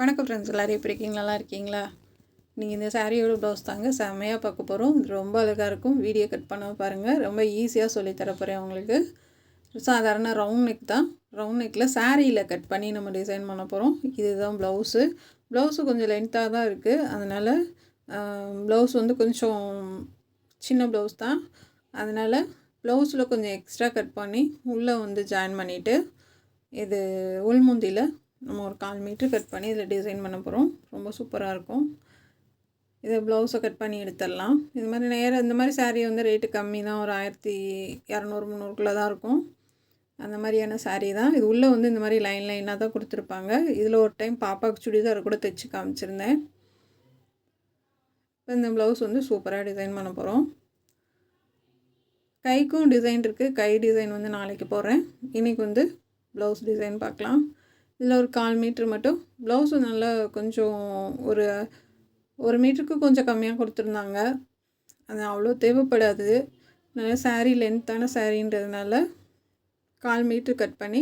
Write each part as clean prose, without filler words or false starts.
வணக்கம் ஃப்ரெண்ட்ஸ், எல்லோரும் எப்படி இருக்கீங்க? நல்லா இருக்கீங்களா? நீங்கள் இந்த சாரியோட ப்ளவுஸ் தாங்க செம்மையாக பார்க்க போகிறோம். இது ரொம்ப அழகாக இருக்கும். வீடியோ கட் பண்ண பாருங்கள். ரொம்ப ஈஸியாக சொல்லித்தர போகிறேன் உங்களுக்கு. சாதாரண ரவுண்ட் நெக் தான். ரவுண்ட் நெக்கில் சாரியில் கட் பண்ணி நம்ம டிசைன் பண்ண போகிறோம். இதுதான் ப்ளவுஸு கொஞ்சம் லென்த்தாக தான் இருக்குது. அதனால் ப்ளவுஸ் வந்து கொஞ்சம் சின்ன ப்ளவுஸ் தான். அதனால் ப்ளவுஸில் கொஞ்சம் எக்ஸ்ட்ரா கட் பண்ணி உள்ளே வந்து ஜாயின் பண்ணிவிட்டு இது உள்முந்தியில் நம்ம ஒரு 1/4 மீட்டர் கட் பண்ணி இதில் டிசைன் பண்ண போகிறோம். ரொம்ப சூப்பராக இருக்கும். இதை ப்ளவுஸை கட் பண்ணி எடுத்துடலாம். இது மாதிரி இந்த மாதிரி சாரீ வந்து ரேட்டு கம்மி தான். ஒரு 1200-300 தான் இருக்கும். அந்த மாதிரியான சாரீ தான் இது. உள்ளே வந்து இந்த மாதிரி லைனாக தான் கொடுத்துருப்பாங்க. இதில் ஒரு டைம் பாப்பாவுக்கு சுடிதார் கூட தைச்சி காமிச்சிருந்தேன். இப்போ இந்த ப்ளவுஸ் வந்து சூப்பராக டிசைன் பண்ண போகிறோம். கைக்கும் டிசைன் இருக்குது. கை டிசைன் வந்து நாளைக்கு போடுறேன். இன்றைக்கி வந்து ப்ளவுஸ் டிசைன் பார்க்கலாம். இதில் ஒரு 1/4 மீட்ரு மட்டும் ப்ளவுஸு நல்லா கொஞ்சம் ஒரு மீட்டருக்கு கொஞ்சம் கம்மியாக கொடுத்துருந்தாங்க. அது அவ்வளோ தேவைப்படாது. நல்லா சாரீ லென்த்தான சாரீன்றதுனால 1/4 மீட்ரு கட் பண்ணி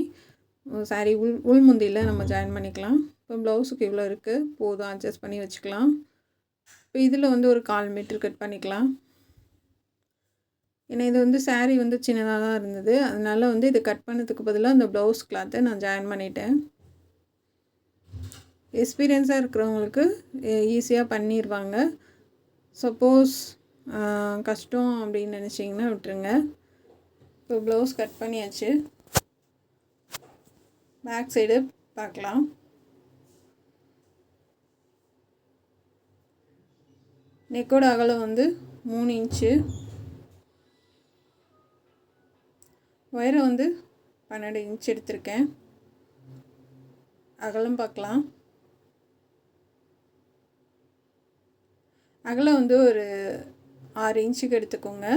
சாரீ உள்முந்தியில் நம்ம ஜாயின் பண்ணிக்கலாம். இப்போ ப்ளவுஸுக்கு இவ்வளோ இருக்குது, போதும், அட்ஜஸ்ட் பண்ணி வச்சுக்கலாம். இப்போ இதில் வந்து ஒரு 1/4 மீட்ரு கட் பண்ணிக்கலாம். ஏன்னா இது வந்து சாரீ வந்து சின்னதாக தான் இருந்தது. அதனால் வந்து இதை கட் பண்ணதுக்கு பதிலாக அந்த ப்ளவுஸ் கிளாத்தை நான் ஜாயின் பண்ணிட்டேன். எக்ஸ்பீரியன்ஸாக இருக்கிறவங்களுக்கு ஈஸியாக பண்ணிடுவாங்க. சப்போஸ் கஷ்டம் அப்படின்னு நினச்சிங்கன்னா விட்டுருங்க. இப்போ ப்ளவுஸ் கட் பண்ணியாச்சு. பேக் சைடு பார்க்கலாம். நெக்கோட அகலம் வந்து 3 இன்ச்சு, உயரம் வந்து 12 இன்ச் எடுத்திருக்கேன். அகலம் பார்க்கலாம். அகலம் வந்து ஒரு 6 இன்ச்சுக்கு எடுத்துக்கோங்க.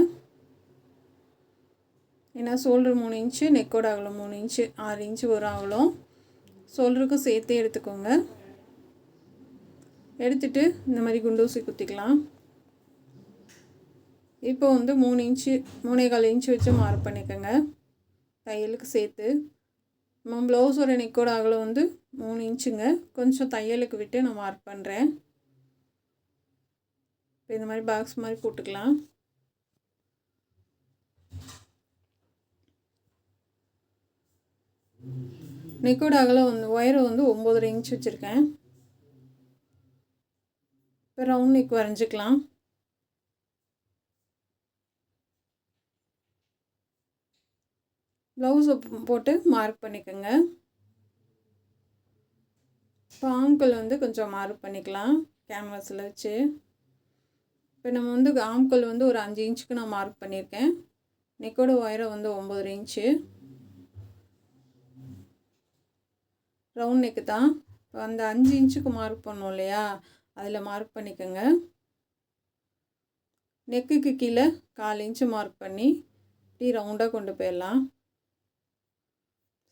ஏன்னா ஷோல்டர் 3 இன்ச்சு, நெக்கோட அகலம் 3 இன்ச்சு, 6 இன்ச்சு ஒரு அகலம். ஷோல்டருக்கும் சேர்த்தே எடுத்துக்கோங்க. எடுத்துகிட்டு இந்த மாதிரி குண்டூசி குத்திக்கலாம். இப்போ வந்து 3 இன்ச்சு 3.25 இன்ச்சு வச்சு மார்க் பண்ணிக்கோங்க தையலுக்கு சேர்த்து. நம்ம ப்ளவுஸோட நெக்கோட அகலம் வந்து 3 இன்ச்சுங்க. கொஞ்சம் தையலுக்கு விட்டு நான் மார்க் பண்ணுறேன். இப்போ இந்த மாதிரி பாக்ஸ் மாதிரி போட்டுக்கலாம். நெக்கோட அகலம் வந்து உயரம் வந்து 9.5 இன்ச் வச்சுருக்கேன். இப்போ ரவுண்ட் நெக் வரைஞ்சிக்கலாம். ப்ளவுஸை போட்டு மார்க் பண்ணிக்கோங்க. இப்போ ஆம்கோல் வந்து கொஞ்சம் மார்க் பண்ணிக்கலாம் கேன்வாஸில் வச்சு. இப்போ நம்ம வந்து ஆம்கோல் வந்து ஒரு 5 இன்ச்சுக்கு நான் மார்க் பண்ணியிருக்கேன். நெக்கோட உயரம் வந்து 9.5 இன்ச்சு. ரவுண்ட் நெக்கு தான். இப்போ அந்த 5 இன்ச்சுக்கு மார்க் பண்ணோம் இல்லையா, அதில் மார்க் பண்ணிக்கோங்க. நெக்குக்கு கீழே 1/4 இன்ச்சு மார்க் பண்ணி இப்படி ரவுண்டாக கொண்டு போயிடலாம்.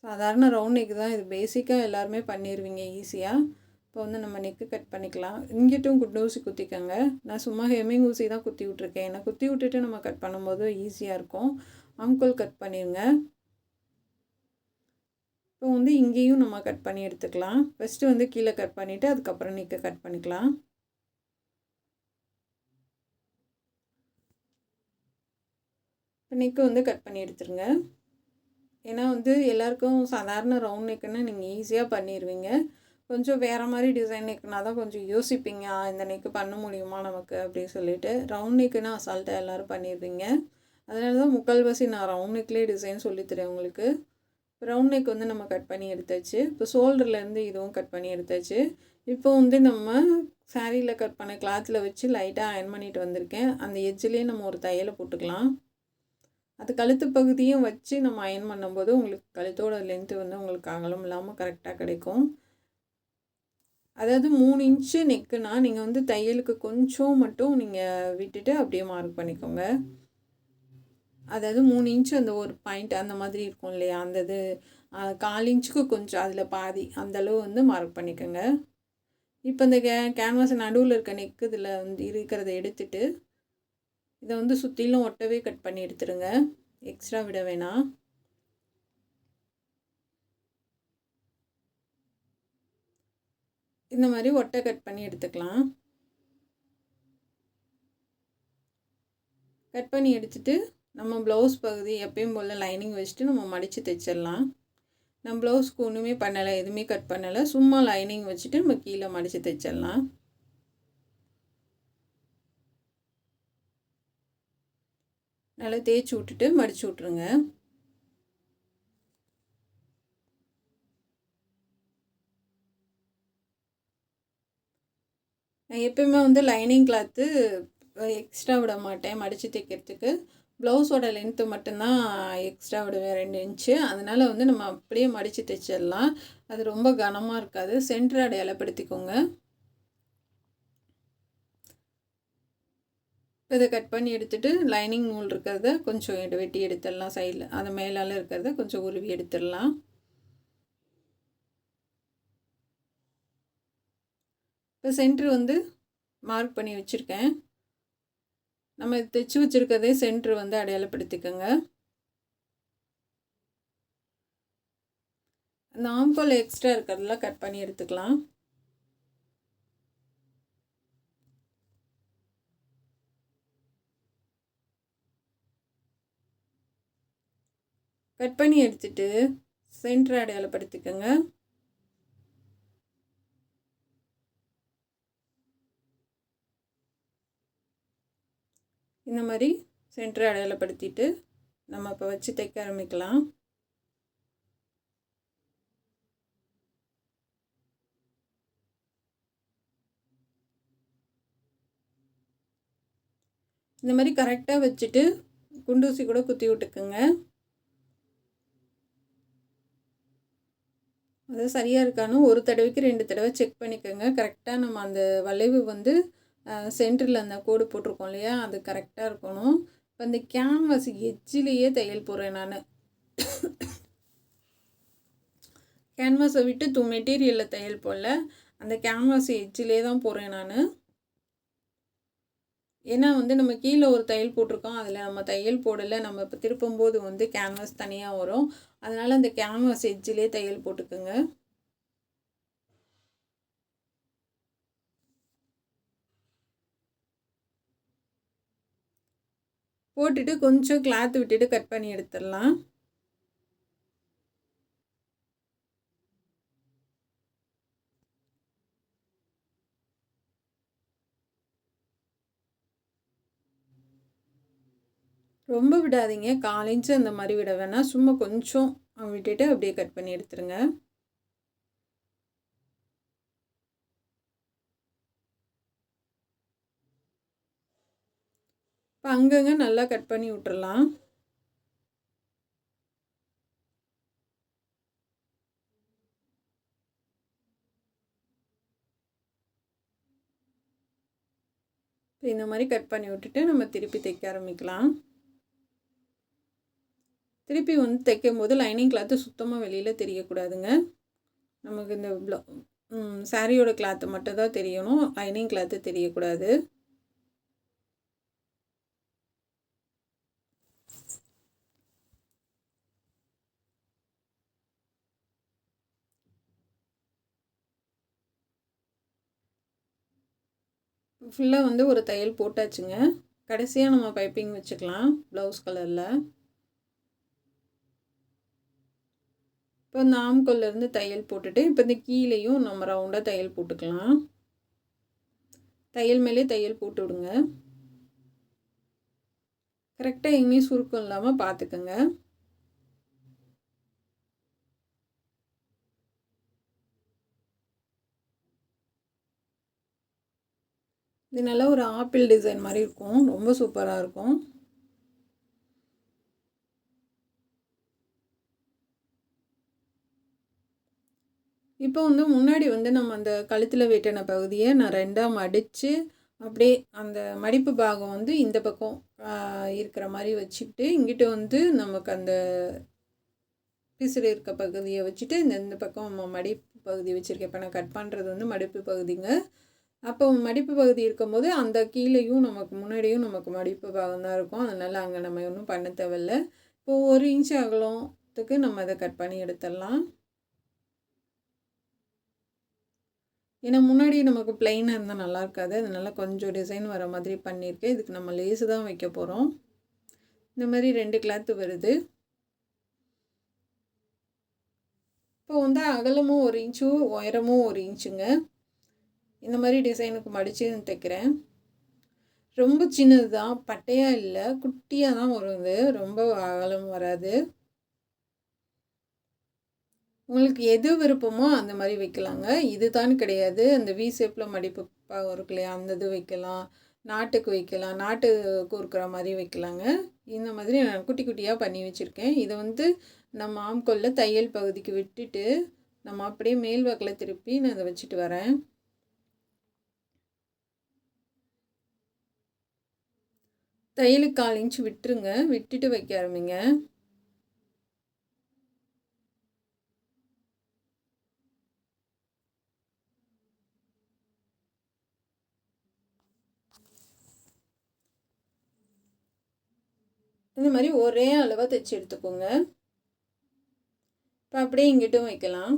சாதாரண ரவுண்ட் நெக்கு தான் இது. பேசிக்காக எல்லாருமே பண்ணிடுவீங்க ஈஸியாக. இப்போ வந்து நம்ம நெக்கு கட் பண்ணிக்கலாம். இங்கிட்டும் ஊசி குத்திக்கோங்க. நான் சும்மா ஹெம்மிங் ஊசி தான் குத்தி விட்ருக்கேன். ஏன்னா குத்தி விட்டுட்டு நம்ம கட் பண்ணும்போது ஈஸியாக இருக்கும். ஆம்கோல் கட் பண்ணிடுங்க. இப்போ வந்து இங்கேயும் நம்ம கட் பண்ணி எடுத்துக்கலாம். ஃபஸ்ட்டு வந்து கீழே கட் பண்ணிவிட்டு அதுக்கப்புறம் நெக்கை கட் பண்ணிக்கலாம். இப்போ நெக்கு வந்து கட் பண்ணி எடுத்துருங்க. ஏன்னா வந்து எல்லாருக்கும் சாதாரண ரவுண்ட் நெக்குன்னா நீங்கள் ஈஸியாக பண்ணிடுவீங்க. கொஞ்சம் வேறு மாதிரி டிசைன் நெக்குனா தான் கொஞ்சம் யோசிப்பீங்க, இந்த நெக்கு பண்ண முடியுமா நமக்கு அப்படின்னு சொல்லிட்டு. ரவுண்ட் நெக்குன்னா அசால்ட்டாக எல்லோரும் பண்ணிடுவீங்க. அதனால தான் முக்கால்வாசி நான் ரவுண்ட் நெக்லேயே டிசைன் சொல்லித்தரேன் உங்களுக்கு. ரவுண்ட் நெக் வந்து நம்ம கட் பண்ணி எடுத்தாச்சு. இப்போ ஷோல்டர்லேருந்து இதுவும் கட் பண்ணி எடுத்தாச்சு. இப்போ வந்து நம்ம சாரியில் கட் பண்ண கிளாத்தில் வச்சு லைட்டாக அயன் பண்ணிட்டு வந்திருக்கேன். அந்த எட்ஜ்லேயே நம்ம ஒரு தையலை போட்டுக்கலாம். அது கழுத்து பகுதியும் வச்சு நம்ம அயன் பண்ணும்போது உங்களுக்கு கழுத்தோட லென்த்து வந்து உங்களுக்கு அகலம் இல்லாமல் கரெக்டாக கிடைக்கும். அதாவது 3 இன்ச்சு நெக்குனா நீங்கள் வந்து தையலுக்கு கொஞ்சம் மட்டும் நீங்கள் விட்டுட்டு அப்படியே மார்க் பண்ணிக்கோங்க. அதாவது 3 இன்ச்சு அந்த ஒரு பாயிண்ட் அந்த மாதிரி இருக்கும் இல்லையா, அந்த இது 1/4 இன்ச்சுக்கு கொஞ்சம் அதில் பாதி அந்தளவு வந்து மார்க் பண்ணிக்கோங்க. இப்போ இந்த கேன்வாஸ் நடுவில் இருக்க நெக்கு இதில் வந்து இருக்கிறத எடுத்துட்டு இதை வந்து சுற்றிலும் ஒட்டவே கட் பண்ணி எடுத்துருங்க. எக்ஸ்ட்ரா விட வேணாம். இந்த மாதிரி ஒட்டை கட் பண்ணி எடுத்துக்கலாம். கட் பண்ணி எடுத்துகிட்டு நம்ம ப்ளவுஸ் பகுதி எப்பயும் போல் லைனிங் வச்சுட்டு நம்ம மடித்து தைச்சிடலாம். நம்ம ப்ளவுஸ்க்கு ஒன்றுமே பண்ணலை, எதுவுமே கட் பண்ணலை, சும்மா லைனிங் வச்சுட்டு நம்ம கீழே மடித்து தைச்சிடலாம். நல்லா தேய்ச்சி விட்டுட்டு மடித்து விட்ருங்க. நான் எப்பயுமே வந்து லைனிங் கிளாத்து எக்ஸ்ட்ரா விட மாட்டேன் மடித்து தைக்கிறதுக்கு. ப்ளவுஸோட லென்த்து மட்டும்தான் எக்ஸ்ட்ரா விடுவேன் 2 இன்ச்சு. அதனால் வந்து நம்ம அப்படியே மடித்து தைச்சிடலாம். அது ரொம்ப கனமாக இருக்காது. சென்டர் அடையாளப்படுத்திக்கோங்க. இதை கட் பண்ணி எடுத்துகிட்டு லைனிங் நூல் இருக்கிறத கொஞ்சம் வெட்டி எடுத்துடலாம். சைடில் அது மேலால் இருக்கிறத கொஞ்சம் உருவி எடுத்துடலாம். இப்போ சென்ட்ரு வந்து மார்க் பண்ணி வச்சுருக்கேன். நம்ம தைச்சி வச்சுருக்கதே சென்ட்ரு வந்து அடையாளப்படுத்திக்கோங்க. அந்த ஆம்கோல் எக்ஸ்ட்ரா இருக்கிறதெல்லாம் கட் பண்ணி எடுத்துக்கலாம். கட் பண்ணி எடுத்துகிட்டு சென்ட்ரு அடையாளப்படுத்திக்கோங்க. இந்த மாதிரி சென்டர் அடையாளப்படுத்திட்டு நம்ம இப்போ வச்சு தைக்க ஆரம்பிக்கலாம். இந்த மாதிரி கரெக்டாக வச்சுட்டு குண்டூசி கூட குத்தி விட்டுக்குங்க. அது சரியாக இருக்கான்னு ஒரு தடவைக்கு 2 தடவை செக் பண்ணிக்கோங்க. கரெக்டாக நம்ம அந்த வளைவு வந்து சென்டரில் அந்த கோடு போட்டிருக்கோம் இல்லையா, அது கரெக்டாக இருக்கணும். இப்போ அந்த கேன்வாஸ் எட்ஜிலேயே தையல் போடுறேன் நான். கேன்வாஸை விட்டு மெட்டீரியலில் தையல் போடல, அந்த கேன்வாஸ் எட்ஜிலே தான் போடுறேன் நான். ஏன்னா வந்து நம்ம கீழே ஒரு தையல் போட்டிருக்கோம், அதில் நம்ம தையல் போடலை. நம்ம இப்போ திருப்பும்போது வந்து கேன்வாஸ் தனியாக வரும். அதனால் அந்த கேன்வாஸ் எட்ஜிலே தையல் போட்டுக்குங்க. போட்டுட்டு கொஞ்சம் கிளாத் விட்டுட்டு கட் பண்ணி எடுத்துடலாம். ரொம்ப விடாதீங்க, 1/4 இன்ச்சு அந்த மாதிரி விட வேணாம். சும்மா கொஞ்சம் விட்டுட்டு அப்படியே கட் பண்ணி எடுத்துருங்க. இப்போ அங்கங்கே நல்லா கட் பண்ணி விட்டுறலாம். இப்போ இந்த மாதிரி கட் பண்ணி விட்டுட்டு நம்ம திருப்பி தைக்க ஆரம்பிக்கலாம். திருப்பி வந்து தைக்கும் போது லைனிங் கிளாத்து சுத்தமாக வெளியில் தெரியக்கூடாதுங்க. நமக்கு இந்த சாரியோட கிளாத்து மட்டும் தான் தெரியணும், லைனிங் கிளாத்து தெரியக்கூடாது. ஃபுல்லாக வந்து ஒரு தையல் போட்டாச்சுங்க. கடைசியாக நம்ம பைப்பிங் வச்சுக்கலாம் ப்ளவுஸ் கலரில். இப்போ இந்த ஆம்கோல்லேருந்து தையல் போட்டுட்டு இப்போ இந்த கீழேயும் நம்ம ரவுண்டாக தையல் போட்டுக்கலாம். தையல் மேலே தையல் போட்டு விடுங்க. கரெக்டாக எங்கேயும் சுருக்கம் இல்லாமல் பார்த்துக்கோங்க. இது நல்லா ஒரு ஆப்பிள் டிசைன் மாதிரி இருக்கும், ரொம்ப சூப்பராக இருக்கும். இப்போ வந்து முன்னாடி வந்து நம்ம அந்த கழுத்தில் வெட்டின பகுதியை நான் 2ஆக மடித்து அப்படியே அந்த மடிப்பு பாகம் வந்து இந்த பக்கம் இருக்கிற மாதிரி வச்சுக்கிட்டு, இங்கிட்ட வந்து நமக்கு அந்த பிசுறு இருக்க பகுதியை வச்சுட்டு இந்த பக்கம் மடிப்பு பகுதி வச்சுருக்கேன். இப்போ நான் கட் பண்ணுறது வந்து மடிப்பு பகுதிங்க. அப்போ மடிப்பு பகுதி இருக்கும்போது அந்த கீழேயும் நமக்கு முன்னாடியும் நமக்கு மடிப்பு பாகம் தான் இருக்கும். அதனால் அங்கே நம்ம ஒன்றும் பண்ண தேவையில்ல. இப்போது 1 இன்ச்சு அகலத்துக்கு நம்ம அதை கட் பண்ணி எடுத்துடலாம். ஏன்னா முன்னாடி நமக்கு ப்ளைனாக இருந்தால் நல்லா இருக்காது. அதனால கொஞ்சம் டிசைன் வர மாதிரி பண்ணியிருக்கேன். இதுக்கு நம்ம லேஸு தான் வைக்க போகிறோம். இந்த மாதிரி 2 கிளாத்து வருது. இப்போ வந்து அகலமும் 1 இன்ச்சு, உயரமும் 1 இன்ச்சுங்க. இந்த மாதிரி டிசைனுக்கு மடித்து தைக்கிறேன். ரொம்ப சின்னது தான், பட்டையாக இல்லை, குட்டியாக தான் வரும். இது ரொம்ப அகலம் வராது. உங்களுக்கு எது விருப்பமோ அந்த மாதிரி வைக்கலாங்க. இதுதான் கிடையாது. அந்த வி ஷேப்பில் மடிப்பு இருக்கு இல்லையா, அந்த இது வைக்கலாம், நாட்டுக்கு வைக்கலாம், நாட்டு கோர்க்கிற மாதிரி வைக்கலாங்க. இந்த மாதிரி நான் குட்டி குட்டியாக பண்ணி வச்சுருக்கேன். இதை வந்து நம்ம ஆம்கோலில் தையல் பகுதிக்கு விட்டுட்டு நம்ம அப்படியே மேல் வாக்கில் திருப்பி நான் இதை வச்சுட்டு வரேன். தையலுக்கு 1/4 இன்ச்சு விட்டுருங்க, விட்டுட்டு வைக்க ஆரம்பிங்க. இந்த மாதிரி ஒரே அளவாக தைச்சி எடுத்துக்கோங்க. இப்போ அப்படியே இங்கிட்டும் வைக்கலாம்.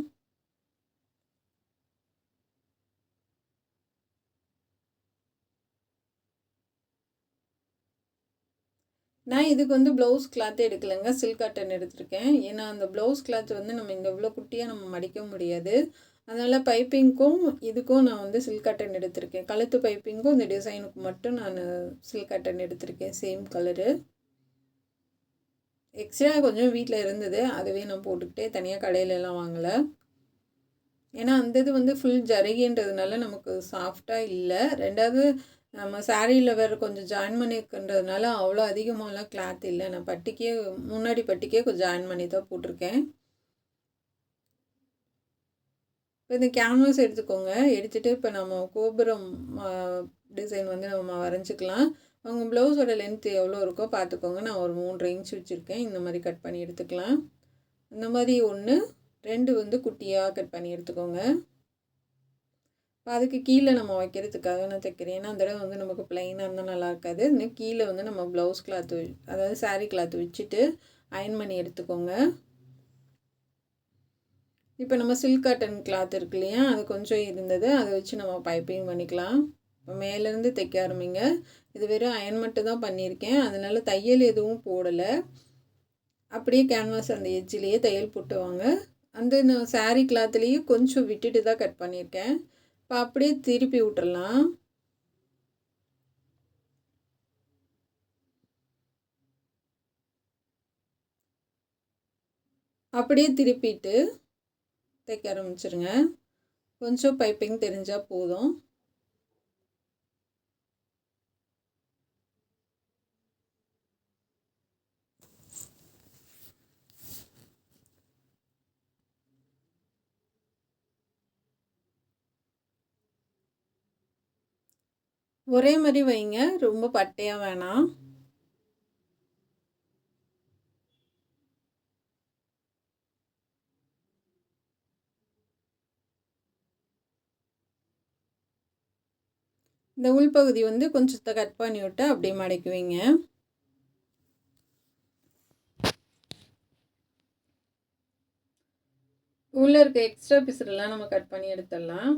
நான் இதுக்கு வந்து ப்ளவுஸ் கிளாத்தே எடுக்கலைங்க, சில்க் காட்டன் எடுத்திருக்கேன். ஏன்னா அந்த ப்ளவுஸ் கிளாத் வந்து நம்ம இந்த இவ்வளோ குட்டியாக நம்ம மடிக்க முடியாது. அதனால் பைப்பிங்க்கும் இதுக்கும் நான் வந்து சில்க் காட்டன் எடுத்திருக்கேன். கழுத்து பைப்பிங்க்கும் இந்த டிசைனுக்கு மட்டும் நான் சில்க் காட்டன் எடுத்திருக்கேன், சேம் கலரு. எக்ஸ்ட்ரா கொஞ்சம் வீட்டில் இருந்தது, அதுவே நான் போட்டுக்கிட்டே தனியாக கடையிலலாம் வாங்கலை. ஏன்னா அந்த இது வந்து ஃபுல் ஜரிகைன்றதுனால நமக்கு சாஃப்டாக இல்லை. ரெண்டாவது நம்ம சாரியில் வேறு கொஞ்சம் ஜாயின் பண்ணியிருக்குன்றதுனால அவ்வளோ அதிகமாகலாம் கிளாத் இல்லை. நான் பட்டிக்கே முன்னாடி பட்டிக்கே கொஞ்சம் ஜாயின் பண்ணி தான் போட்டிருக்கேன். இப்போ இந்த கேன்வாஸ் எடுத்துக்கோங்க. எடுத்துகிட்டு இப்போ நம்ம கோபுரம் டிசைன் வந்து நம்ம வரைஞ்சிக்கலாம். அவங்க ப்ளவுஸோட லென்த் எவ்வளோ இருக்கோ பார்த்துக்கோங்க. நான் ஒரு 3.5 இன்ச் வச்சுருக்கேன். இந்த மாதிரி கட் பண்ணி எடுத்துக்கலாம். இந்த மாதிரி 1 2 வந்து குட்டியாக கட் பண்ணி எடுத்துக்கோங்க. இப்போ அதுக்கு கீழே நம்ம வைக்கிறதுக்காக நான் தைக்கிறேன். ஏன்னா அந்த இடம் வந்து நமக்கு ப்ளைனாக இருந்தால் நல்லா இருக்காது. இன்னும் கீழே வந்து நம்ம ப்ளவுஸ் கிளாத்து, அதாவது சாரீ கிளாத்து வச்சுட்டு அயன் பண்ணி எடுத்துக்கோங்க. இப்போ நம்ம சில்க் காட்டன் கிளாத் இருக்கு இல்லையா, அது கொஞ்சம் இருந்தது, அதை வச்சு நம்ம பைப்பிங் பண்ணிக்கலாம். இப்போ மேலேருந்து தைக்க ஆரம்பிங்க. இது வெறும் அயன் மட்டும் தான் பண்ணியிருக்கேன், அதனால் தையல் எதுவும் போடலை. அப்படியே கேன்வாஸ் அந்த எட்ஜிலேயே தையல் போட்டுவாங்க. அந்த நான் சாரீ கிளாத்துலேயும் கொஞ்சம் விட்டுட்டு தான் கட் பண்ணியிருக்கேன். இப்போ அப்படியே திருப்பி விட்டுறலாம். அப்படியே திருப்பிட்டு தைக்க ஆரம்பிச்சிருங்க. கொஞ்சம் பைப்பிங் தெரிஞ்சால் போதும். ஒரே மாதிரி வைங்க, ரொம்ப பட்டையாக வேணாம். இந்த உள்பகுதி வந்து கொஞ்சத்தை கட் பண்ணி விட்டு அப்படியே மடக்கி வைங்க. உள்ளே இருக்க எக்ஸ்ட்ரா பீஸ்லாம் நம்ம கட் பண்ணி எடுத்துடலாம்.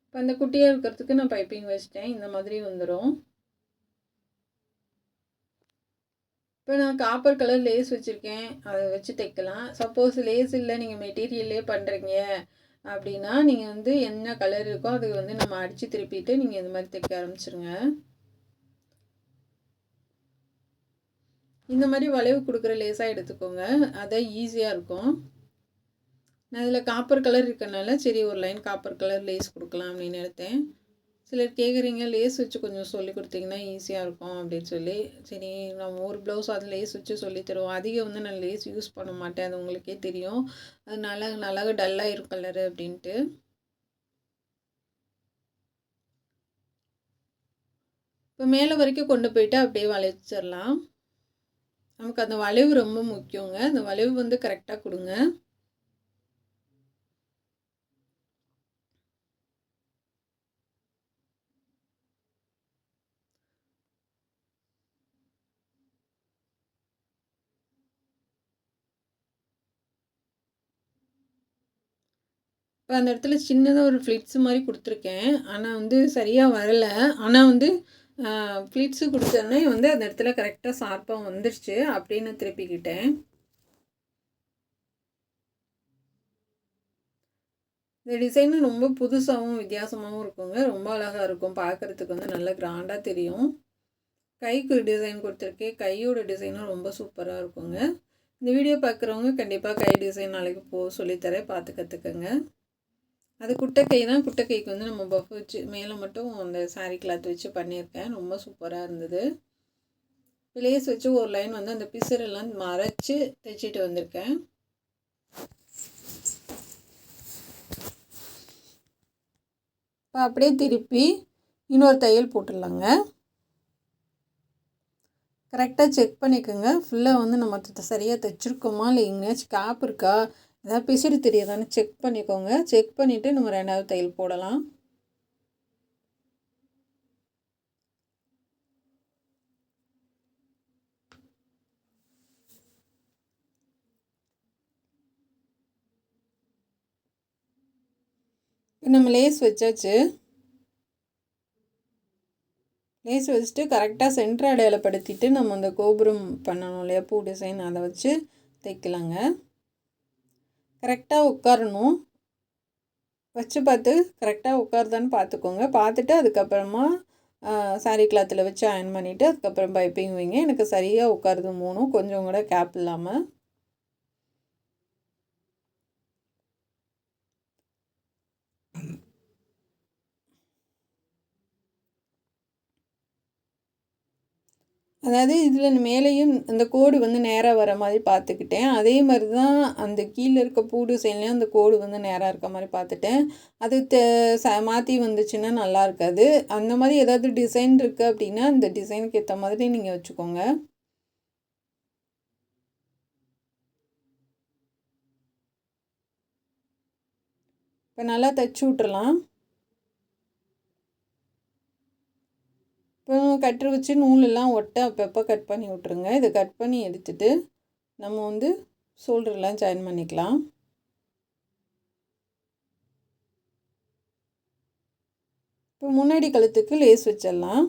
இப்போ அந்த குட்டியாக இருக்கிறதுக்கு நான் பைப்பிங் வச்சிட்டேன். இந்த மாதிரி வந்துடும். இப்போ நான் காப்பர் கலர் லேஸ் வச்சுருக்கேன், அதை வச்சு தைக்கலாம். சப்போஸ் லேஸ் இல்லை, நீங்கள் மெட்டீரியல்லே பண்ணுறீங்க அப்படின்னா நீங்கள் வந்து என்ன கலர் இருக்கோ அது வந்து நம்ம அடித்து திருப்பிட்டு நீங்கள் இந்த மாதிரி தைக்க ஆரம்பிச்சிருங்க. இந்த மாதிரி வளைவு கொடுக்குற லேஸாக எடுத்துக்கோங்க, அதை ஈஸியாக இருக்கும். நான் இதில் காப்பர் கலர் இருக்கனால சரி ஒரு லைன் காப்பர் கலர் லேஸ் கொடுக்கலாம் அப்படின்னு எடுத்தேன். சிலர் கேட்குறீங்க லேஸ் வச்சு கொஞ்சம் சொல்லி கொடுத்தீங்கன்னா ஈஸியாக இருக்கும் அப்படின்னு சொல்லி, சரி நம்ம ஒரு ப்ளவுஸ் அது லேஸ் வச்சு சொல்லி தருவோம். அதிகம் வந்து நான் லேஸ் யூஸ் பண்ண மாட்டேன், அது உங்களுக்கே தெரியும். அது நல்லா டல்லாக இருக்கும் கலரு அப்படின்ட்டு. இப்போ மேலே வரைக்கும் கொண்டு போயிட்டு அப்படியே வளைச்சிடலாம். நமக்கு அந்த வளைவு ரொம்ப முக்கியங்க, அந்த வளைவு வந்து கரெக்டாக கொடுங்க. இப்போ அந்த இடத்துல சின்னதாக ஒரு ஃப்ளிட்ஸ் மாதிரி கொடுத்துருக்கேன். ஆனால் வந்து சரியாக வரலை. ஆனால் வந்து ஃப்ளிட்ஸு கொடுத்தோடனே வந்து அந்த இடத்துல கரெக்டாக ஷார்ப்பாக வந்துருச்சு. அப்படின்னு திருப்பிக்கிட்டேன். இந்த டிசைன் ரொம்ப புதுசாகவும் வித்தியாசமாகவும் இருக்குங்க. ரொம்ப அழகாக இருக்கும். பார்க்குறதுக்கு வந்து நல்லா கிராண்டாக தெரியும். கைக்கு டிசைன் கொடுத்துருக்கேன். கையோட டிசைனும் ரொம்ப சூப்பராக இருக்குங்க. இந்த வீடியோ பார்க்குறவங்க கண்டிப்பாக கை டிசைன் நாளைக்கு சொல்லித்தரேன், பார்த்து கற்றுக்கங்க. அது குட்டை கை தான். குட்டை கைக்கு வந்து நம்ம பஃப் வச்சு மேலே மட்டும் அந்த சாரீ கிளாத் வச்சு பண்ணியிருக்கேன். ரொம்ப சூப்பராக இருந்தது. லேஸ் வச்சு ஒரு லைன் வந்து அந்த பிசரெல்லாம் மறைச்சி தைச்சிட்டு வந்திருக்கேன். இப்போ அப்படியே திருப்பி இன்னொரு தையல் போட்டுடலாங்க. கரெக்டாக செக் பண்ணிக்கோங்க. ஃபுல்லாக வந்து நம்ம சரியாக தைச்சிருக்கோமா இல்லை எங்கேயாச்சும் கேப் இருக்கா, ஏதாவது பிசுறு தெரியாதான்னு செக் பண்ணிக்கோங்க. செக் பண்ணிவிட்டு நம்ம 2வது தையல் போடலாம். நம்ம லேஸ் வச்சாச்சு. லேஸ் வச்சுட்டு கரெக்டாக சென்டர் அடையாளப்படுத்திட்டு நம்ம அந்த கோபுரம் பண்ணணும் இல்லையா, பூ டிசைன், அதை வச்சு தைக்கலாங்க. கரெக்டாக உட்காரணும். வச்சு பார்த்து கரெக்டாக உட்காருதான்னு பார்த்துக்கோங்க. பார்த்துட்டு அதுக்கப்புறமா சாரீ கிளாத்தில் வச்சு அயன் பண்ணிவிட்டு அதுக்கப்புறம் பைப்பிங் வைங்க. எனக்கு சரியாக உட்காருது 3ம், கொஞ்சம் கூட கேப் இல்லாமல். அதாவது இதில் மேலேயும் அந்த கோடு வந்து நேராக வர மாதிரி பார்த்துக்கிட்டேன். அதே மாதிரி தான் அந்த கீழே இருக்க பூ டிசைன்லேயும் அந்த கோடு வந்து நேராக இருக்க மாதிரி பார்த்துட்டேன். அது மாற்றி வந்துச்சுன்னா நல்லா இருக்காது. அந்த மாதிரி ஏதாவது டிசைன் இருக்குது அப்படின்னா அந்த டிசைனுக்கு ஏற்ற மாதிரி நீங்கள் வச்சுக்கோங்க. இப்போ நல்லா தைச்சி விட்டுறலாம். இப்போ கட்டர் வச்சு நூலெல்லாம் ஒட்ட அப்பப்போ கட் பண்ணி விட்ருங்க. இதை கட் பண்ணி எடுத்துகிட்டு நம்ம வந்து ஷோல்டர்லாம் ஜாயின் பண்ணிக்கலாம். இப்போ முன்னாடி கழுத்துக்கு லேஸ் வச்சிடலாம்.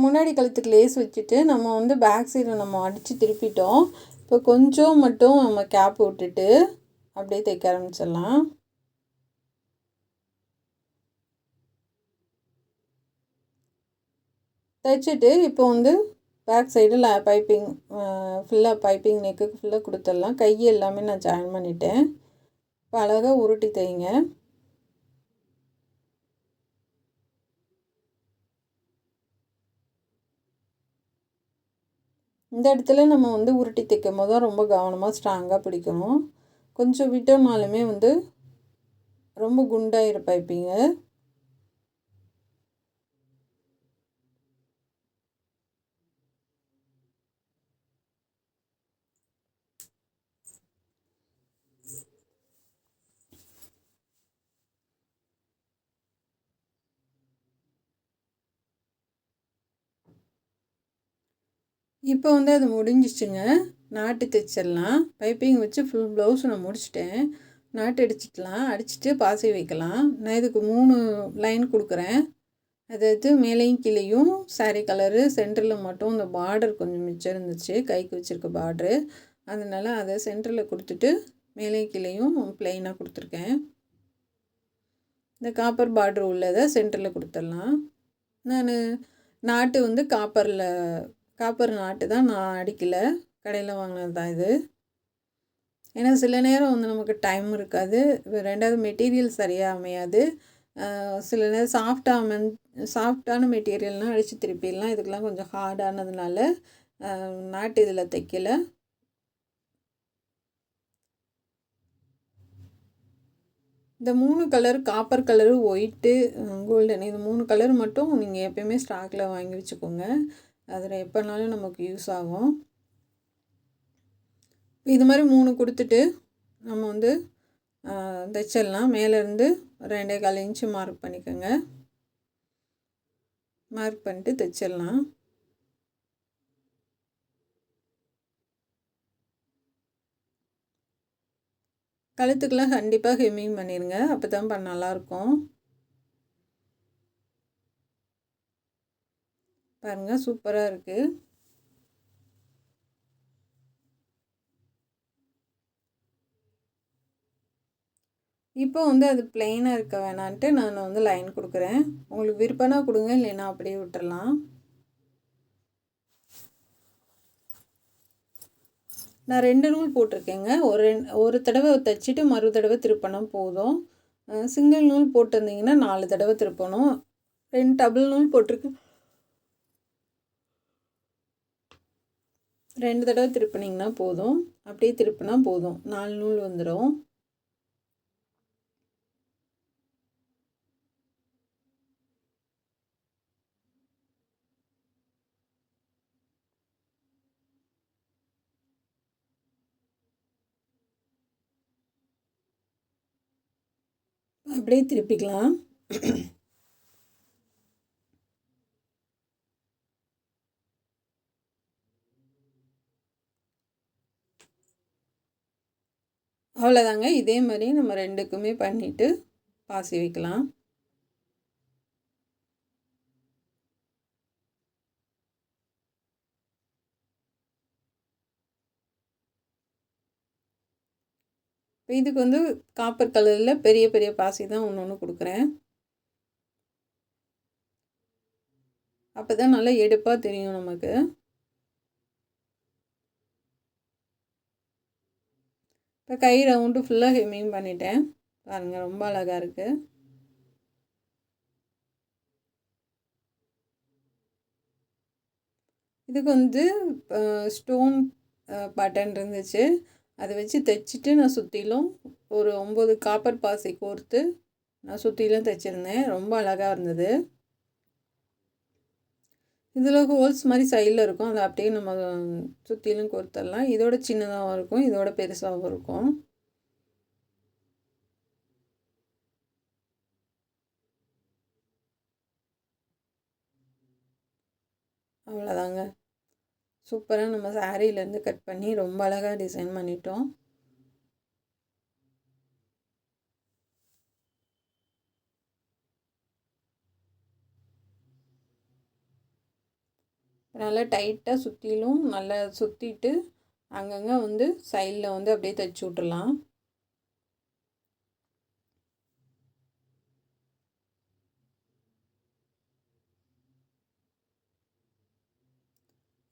முன்னாடி கழுத்துக்கு லேஸ் வச்சுட்டு நம்ம வந்து பேக் சைடில் நம்ம அடித்து திருப்பிட்டோம். இப்போ கொஞ்சம் மட்டும் நம்ம கேப் விட்டுட்டு அப்படியே தைக்க ஆரம்பிச்சிடலாம். தைச்சிட்டு இப்போ வந்து பேக் சைடில் பைப்பிங் ஃபுல்லாக பைப்பிங் நெக்குக்கு ஃபுல்லாக கொடுத்துடலாம். கை எல்லாமே நான் ஜாயின் பண்ணிட்டேன். இப்போ அழகாக உருட்டி தைங்க. இந்த இடத்துல நம்ம வந்து உருட்டி தைக்கும் போது தான் ரொம்ப கவனமாக ஸ்ட்ராங்காக பிடிக்கணும். கொஞ்சம் விட்டோம்னாலுமே வந்து ரொம்ப குண்டாக பைப்பிங்க. இப்போ வந்து அது முடிஞ்சிச்சுங்க. நாட்டு தைச்சிடலாம். பைப்பிங் வச்சு ஃபுல் ப்ளவுஸ் நான் முடிச்சிட்டேன். நாட்டு அடிச்சிக்கலாம். அடிச்சுட்டு பாசி வைக்கலாம். நான் இதுக்கு 3 லைன் கொடுக்குறேன். அதாவது மேலேயும் கீழேயும் சாரீ கலரு, சென்டரில் மட்டும் இந்த பார்டர் கொஞ்சம் மிச்சம் இருந்துச்சு, கைக்கு வச்சுருக்க பார்ட்ரு. அதனால் அதை சென்டரில் கொடுத்துட்டு மேலேயும் கீழேயும் ப்ளைனாக கொடுத்துருக்கேன். இந்த காப்பர் பார்ட்ரு உள்ளதை சென்டரில் கொடுத்துடலாம். நான் நாட்டு வந்து காப்பர் நாட்டு தான், நான் அடிக்கலை, கடையில் வாங்கினது தான் இது. ஏன்னா சில நேரம் வந்து நமக்கு டைம் இருக்காது, 2வது மெட்டீரியல் சரியாக அமையாது. சில நேரம் சாஃப்டான மெட்டீரியல்னால் அடித்து திருப்பிடலாம். இதுக்கெல்லாம் கொஞ்சம் ஹார்டானதுனால நாட்டு இதில் தைக்கல. இந்த 3 colour, copper colour, white, golden, இது 3 கலர் மட்டும் நீங்கள் எப்போயுமே ஸ்டாக்கில் வாங்கி வச்சுக்கோங்க. அதில் எப்போனாலும் நமக்கு யூஸ் ஆகும். இது மாதிரி 3 கொடுத்துட்டு நம்ம வந்து தைச்சிடலாம். மேலேருந்து 2.25 இன்ச்சு மார்க் பண்ணிக்கோங்க. மார்க் பண்ணிட்டு தைச்சிடலாம். கழுத்துக்கெலாம் கண்டிப்பாக ஹெம்மிங் பண்ணிடுங்க, அப்போ தான் நல்லாயிருக்கும். பாருங்கள், சூப்பராக இருக்குது. இப்போ வந்து அது பிளெயினாக இருக்க வேணான்ட்டு நான் வந்து லைன் கொடுக்குறேன். உங்களுக்கு விருப்பம்னா கொடுங்க, இல்லைன்னா அப்படியே விட்டுறலாம். நான் 2 நூல் போட்டிருக்கேங்க. ஒரு தடவை தைச்சிட்டு மறு தடவை திருப்பினா போதும். சிங்கிள் நூல் போட்டிருந்தீங்கன்னா 4 தடவை திருப்பணும். 2 டபுள் நூல் போட்டிருக்கு, 2 தடவை திருப்பினீங்கன்னா போதும். அப்படியே திருப்பினா போதும், 4 நூல் வந்துடும். அப்படியே திருப்பிக்கலாம். அவ்வளோதாங்க. இதே மாதிரி நம்ம 2க்குமே பண்ணிவிட்டு பாசி வைக்கலாம். இப்போ இதுக்கு வந்து காப்பர் கலரில் பெரிய பெரிய பாசி தான் ஒன்று கொடுக்குறேன். அப்போ தான் நல்லா எடுப்பாக தெரியும் நமக்கு. இப்போ கை ரவுண்டு ஃபுல்லாக ஹெம்மிங் பண்ணிட்டேன். பாருங்கள், ரொம்ப அழகாக இருக்குது. இதுக்கு வந்து ஸ்டோன் பட்டன் இருந்துச்சு, அதை வச்சு தைச்சிட்டு நான் சுற்றிலும் ஒரு 9 காப்பர் பாசி கோர்த்து நான் சுற்றிலும் தைச்சிருந்தேன். ரொம்ப அழகாக இருந்தது. இதில் ஹோல்ஸ் மாதிரி சைடில் இருக்கும், அதை அப்படியே நம்ம சுற்றிலும் கோர்த்துடலாம். இதோட சின்னதாகவும் இருக்கும், இதோட பெருசாகவும் இருக்கும். அவ்வளோதாங்க. சூப்பராக நம்ம சாரீலேருந்து கட் பண்ணி ரொம்ப அழகாக டிசைன் பண்ணிட்டோம். நல்லா டைட்டாக சுற்றிலும் நல்லா சுற்றிட்டு அங்கங்கே வந்து சைடில் வந்து அப்படியே தைச்சி விட்டுடலாம்.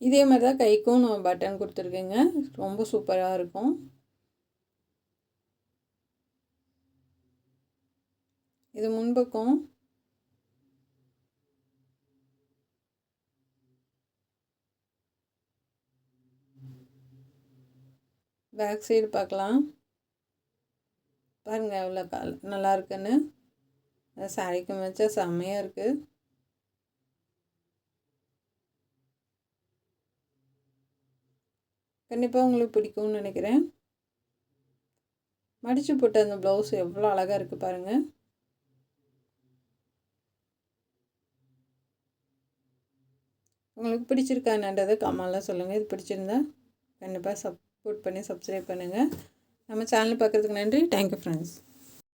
இதே மாதிரி தான் கைக்கும் நான் பட்டன் கொடுத்துருக்கேங்க. ரொம்ப சூப்பராக இருக்கும். இது முன்பக்கம். பேக் சைடு பார்க்கலாம். பாருங்கள் எவ்வளோ நல்லா இருக்குன்னு. சாரிக்கு மேட்சா செம்மையாக இருக்குது. கண்டிப்பாக உங்களுக்கு பிடிக்கும்னு நினைக்கிறேன். மடித்து போட்ட அந்த ப்ளவுஸ் எவ்வளோ அழகாக இருக்குது பாருங்கள். உங்களுக்கு பிடிச்சிருக்கான்றதை கமெண்ட்ல சொல்லுங்கள். இது பிடிச்சிருந்தா கண்டிப்பாக சப்போர்ட் பண்ணி சப்ஸ்கிரைப் பண்ணுங்கள். நம்ம சேனல் பார்க்குறதுக்கு நன்றி. Thank you friends.